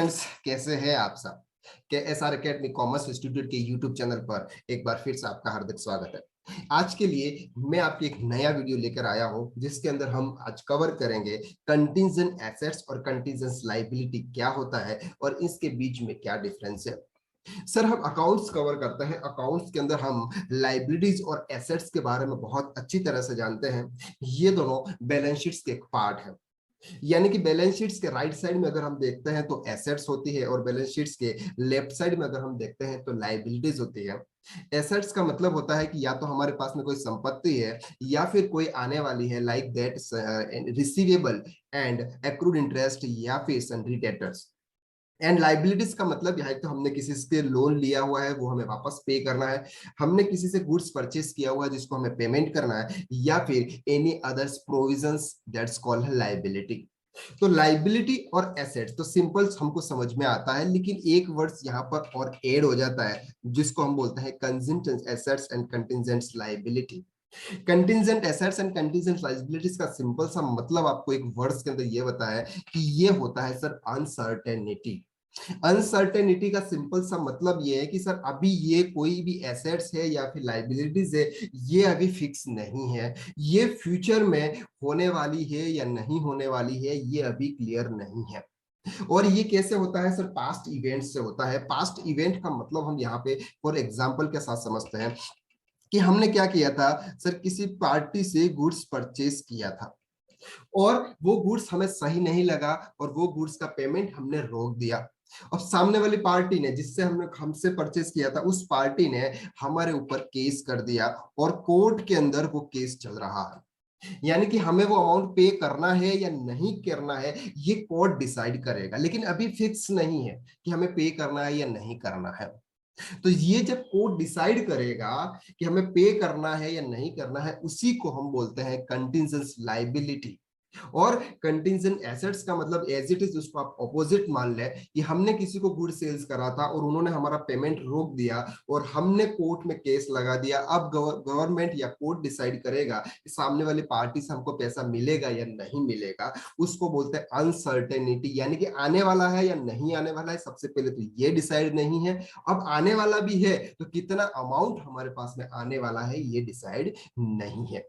Friends, कैसे हैं आप सब। के S R academy commerce institute के यूट्यूब चैनल पर एक बार फिर से आपका हार्दिक स्वागत है। आज के लिए मैं आपके एक नया वीडियो लेकर आया हूं, जिसके अंदर हम आज कवर करेंगे कंटीजेंट एसेट्स और कंटीजेंट लायबिलिटी क्या होता है और इसके बीच में क्या डिफरेंस है। सर, हम अकाउंट्स कवर करते हैं। अकाउंट्स के अंदर हम लाइबिलिटीज और एसेट्स के बारे में बहुत अच्छी तरह से जानते हैं। ये दोनों बैलेंस शीट्स के एक पार्ट है। यानी कि बैलेंस शीट्स के राइट साइड में अगर हम देखते हैं तो एसेट्स होती है और बैलेंस शीट्स के लेफ्ट साइड में अगर हम देखते हैं तो लाइबिलिटीज होती है। एसेट्स का मतलब होता है कि या तो हमारे पास में कोई संपत्ति है या फिर कोई आने वाली है, like that receivable and accrued interest या फिर सन्ड्री डेटर्स। एंड लाइबिलिटीज का मतलब यह है तो हमने किसी से लोन लिया हुआ है, वो हमें वापस पे करना है। हमने किसी से गुड्स परचेस किया हुआ है जिसको हमें पेमेंट करना है, या फिर any others provisions that's called liability. तो लाइबिलिटी और एसेट्स तो सिंपल हमको समझ में आता है, लेकिन एक वर्ड्स यहाँ पर और ऐड हो जाता है जिसको हम बोलते हैं contingent assets and contingent liability. Contingent assets and contingent liabilities का सिंपल सा मतलब आपको एक वर्ड्स के अंदर ये बताया है कि ये होता है सर अनसर्टेनिटी। अनसर्टेनिटी का सिंपल सा मतलब ये है कि सर अभी ये कोई भी एसेट्स है या फिर लाइबिलिटीज है, ये अभी फिक्स नहीं है। ये फ्यूचर में होने वाली है या नहीं होने वाली है, ये अभी क्लियर नहीं है। और ये कैसे होता है सर? पास्ट इवेंट से होता है। पास्ट इवेंट का मतलब हम यहाँ पे फॉर एग्जाम्पल के साथ समझते हैं कि हमने क्या किया था सर, किसी पार्टी से गुड्स परचेज किया था और वो गुड्स हमें सही नहीं लगा और वो गुड्स का पेमेंट हमने रोक दिया। और सामने वाली पार्टी ने, जिससे हमने हमसे परचेस किया था, उस पार्टी ने हमारे ऊपर केस कर दिया और कोर्ट के अंदर वो केस चल रहा है। यानी कि हमें वो अमाउंट पे करना है या नहीं करना है, ये कोर्ट डिसाइड करेगा, लेकिन अभी फिक्स नहीं है कि हमें पे करना है या नहीं करना है। तो ये जब कोर्ट डिसाइड करेगा कि हमें पे करना है या नहीं करना है, उसी को हम बोलते हैं कंटिजेंट लाइबिलिटी। और कंटिजेंट एसेट्स का मतलब एज इट इज, उसको आप ऑपोजिट मान ले कि हमने किसी को गुड सेल्स करा था और उन्होंने हमारा पेमेंट रोक दिया और हमने कोर्ट में केस लगा दिया। अब गवर्नमेंट या कोर्ट डिसाइड करेगा कि सामने वाली पार्टी से हमको पैसा मिलेगा या नहीं मिलेगा। उसको बोलते हैं अनसर्टेनिटी, यानी कि आने वाला है या नहीं आने वाला है, सबसे पहले तो ये डिसाइड नहीं है। अब आने वाला भी है तो कितना अमाउंट हमारे पास में आने वाला है, ये डिसाइड नहीं है।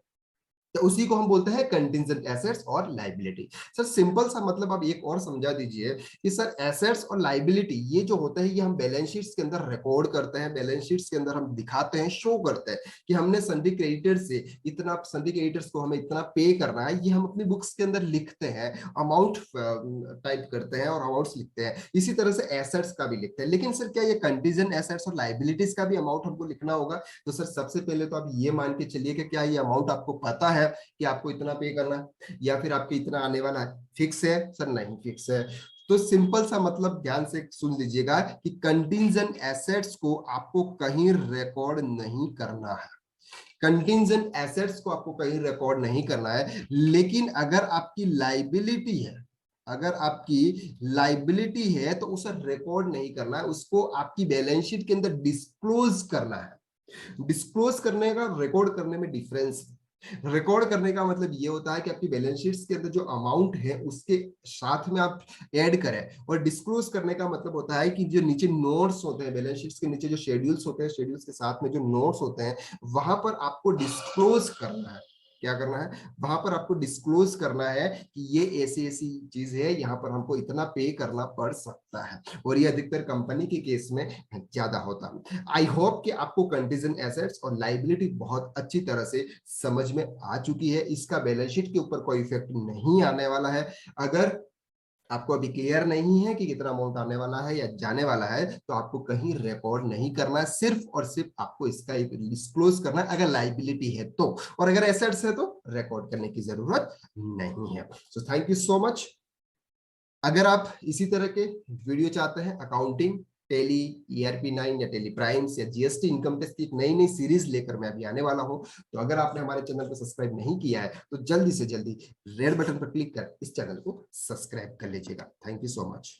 तो उसी को हम बोलते हैं कंटिजेंट एसेट्स और लाइबिलिटी। सर सिंपल सा मतलब आप एक और समझा दीजिए कि सर एसेट्स और लाइबिलिटी ये जो होता है, ये हम बैलेंस शीट्स के अंदर रिकॉर्ड करते हैं, बैलेंस शीट्स के अंदर हम दिखाते हैं, शो करते हैं कि हमने सन्डी क्रेडिटर्स से इतना, सन्डी क्रेडिटर्स को हमें इतना पे करना है। ये हम अपनी बुक्स के अंदर लिखते हैं, अमाउंट टाइप करते हैं और अमाउंट्स लिखते हैं। इसी तरह से एसेट्स का भी लिखते हैं। लेकिन सर क्या ये कंटिजेंट एसेट्स और लाइबिलिटीज का भी अमाउंट हमको लिखना होगा? तो सर सबसे पहले तो आप ये मान के चलिए कि क्या ये अमाउंट आपको पता है कि आपको इतना पे करना है या फिर आपके इतना आने वाला है? फिक्स है सर? नहीं फिक्स है। तो सिंपल सा मतलब ध्यान से सुन लीजिएगा कि कंटिजेंट एसेट्स को आपको कहीं रिकॉर्ड नहीं करना है। कंटिजेंट एसेट्स को आपको कहीं रिकॉर्ड नहीं करना है, लेकिन अगर आपकी लाइबिलिटी है, अगर आपकी लाइबिलिटी है तो उसे रिकॉर्ड नहीं करना है, उसको आपकी बैलेंस शीट के अंदर डिस्क्लोज करना है। डिस्क्लोज करने का रिकॉर्ड करने में डिफरेंस है। रिकॉर्ड करने का मतलब ये होता है कि आपकी बैलेंस शीट्स के अंदर जो अमाउंट है उसके साथ में आप ऐड करें, और डिस्क्लोज करने का मतलब होता है कि जो नीचे नोट्स होते हैं, बैलेंस शीट्स के नीचे जो शेड्यूल्स होते हैं, शेड्यूल्स के साथ में जो नोट्स होते हैं, वहां पर आपको डिस्क्लोज करना है। क्या करना है? वहां पर आपको डिस्क्लोज करना है कि ये ऐसी ऐसी चीज है, यहाँ पर हमको इतना पे करना पड़ सकता है। और ये अधिकतर कंपनी के केस में ज्यादा होता है। आई होप कि आपको कंटिजेंट एसेट्स और लाइबिलिटी बहुत अच्छी तरह से समझ में आ चुकी है। इसका बैलेंस शीट के ऊपर कोई इफेक्ट नहीं आने वाला है। अगर आपको अभी क्लियर नहीं है कि कितना अमाउंट आने वाला है या जाने वाला है, तो आपको कहीं रिकॉर्ड नहीं करना है। सिर्फ और सिर्फ आपको इसका एक डिस्क्लोज करना है अगर लाइबिलिटी है तो, और अगर एसेट्स है तो रिकॉर्ड करने की जरूरत नहीं है। So thank you so much. अगर आप इसी तरह के वीडियो चाहते हैं, अकाउंटिंग, टेली, ERP9 या टेली प्राइम्स या जीएसटी इनकम टैक्स की एक नई नई सीरीज लेकर मैं अभी आने वाला हूं, तो अगर आपने हमारे चैनल को सब्सक्राइब नहीं किया है तो जल्दी से जल्दी रेड बटन पर क्लिक कर इस चैनल को सब्सक्राइब कर लीजिएगा। Thank you so much.